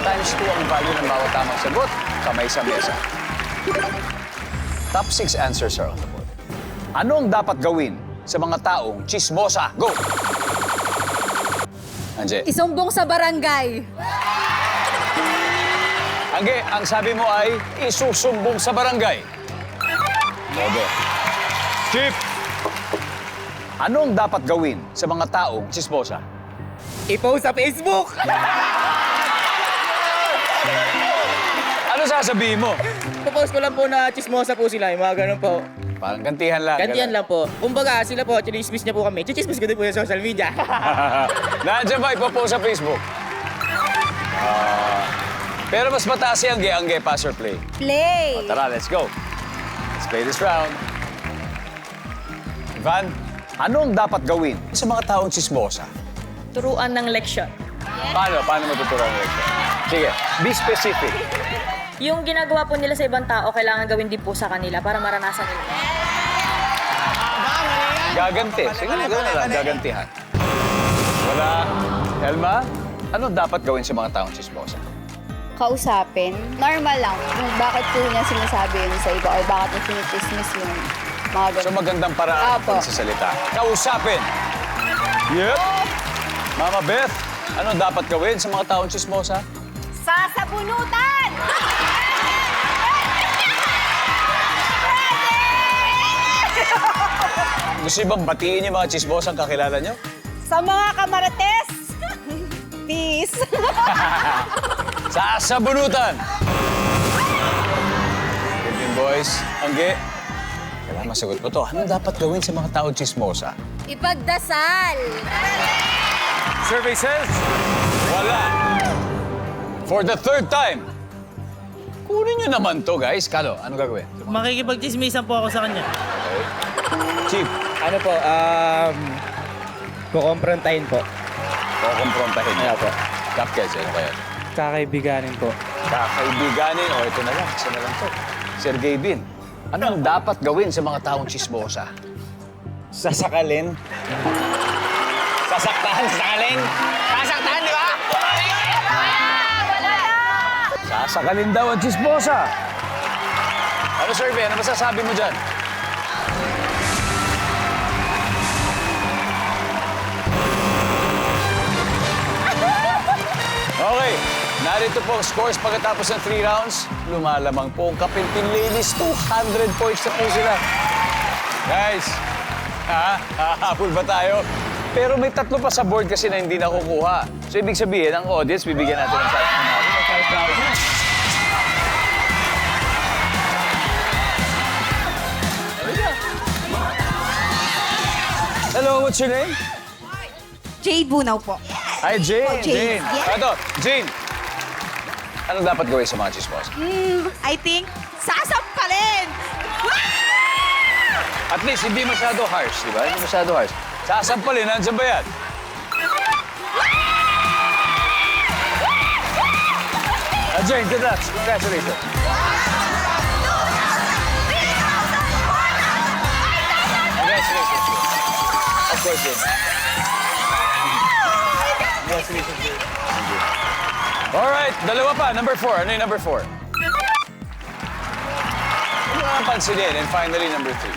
times 2 ang value ng bawat tamang sagot. Kamay sa mesa. Top 6 answers are on the board. Ano ang dapat gawin sa mga taong chismosa? Go! Anje. Isumbong sa barangay. Angge, ang sabi mo ay isusumbong sa barangay. Bobo. Chip! Ano ang dapat gawin sa mga taong chismosa? I-post sa Facebook! Ano sasabihin mo? Popost ko lang po na chismosa po sila, yung mga ganun po. Parang gantihan lang. Gantihan lang po. Kumbaga, sila po, chinismis niya po kami. Chinismis ko din po sa social media. Nandiyan ba ipopost sa Facebook? Pero mas mataas si Angge, pass or play. Play. Tara, let's go. Let's play this round. Ivan, ano ang dapat gawin sa mga taong chismosa? Turuan ng leksyon. Paano? Paano mo tuturuan ng leksyon? Sige, be specific. Yung ginagawa po nila sa ibang tao, kailangan gawin din po sa kanila para maranasan nila. Gaganti. Sige, gano'n na lang. Gagantihan. Wala. Elma, ano dapat gawin sa mga taong chismosa? Kausapin. Normal lang kung bakit po niya sinasabi yun sa iba or bakit niya sinichismis yun. Mga So ganun. magandang paraan Apo. sa salita. Kausapin. Yep. Mama Beth, ano dapat gawin sa mga taong chismosa? Sasabunutan! Gusto niyo bang batiin yung mga chismosang kakilala niyo? Sa mga kamarates, peace. Sasabunutan! Philippine boys, Angge. Kailangan masagot mo to. Ano dapat gawin sa mga taong chismosa? Ipagdasal. Survey says, wala. For the third time. Kunin nyo naman to, guys. Kalo, ano gagawin? Makikipagchismisan po ako sa kanya. Chief, Ano po, kukomprontahin po. kukumprontahin niya. Ano po? Cupcakes, ano kaya? Kakaibiganin po. Kakaibiganin, o ito na lang, isa na lang to. Sergey Bin, ano ang dapat gawin sa mga taong chismosa? Sasakalin. Sasaktahan, sasakalin. Sasaktahan, di ba? Sasakalin daw ang chismosa. Ano, survey? Ano masasabi mo dyan? Okay, narito po ang scores pagkatapos ng 3 rounds. Lumalamang po ang Kapilpin Ladies. 200 points na po sila. Guys, hahabol ba tayo? Pero may 3 pa sa board kasi na hindi nakukuha. So, ibig sabihin, ang audience, bibigyan natin ng 5,000. Hello, what's your name? Jade Bunaw po. Hi, Jane. Jane. Jane. Yeah. Ito, Jane. Ano dapat gawin sa mga chismos? I think, sasampalin! At least, hindi masyado harsh, di ba? Hindi masyado harsh. Sasampalin, nandiyan ba yan? Jane, congrats. Congratulations. Congratulations. Of course, Jane. Congratulations, Jane. Alright, dalawa pa. Number 4. Ano yung number 4? Ano nga pansinin? And finally, number 3.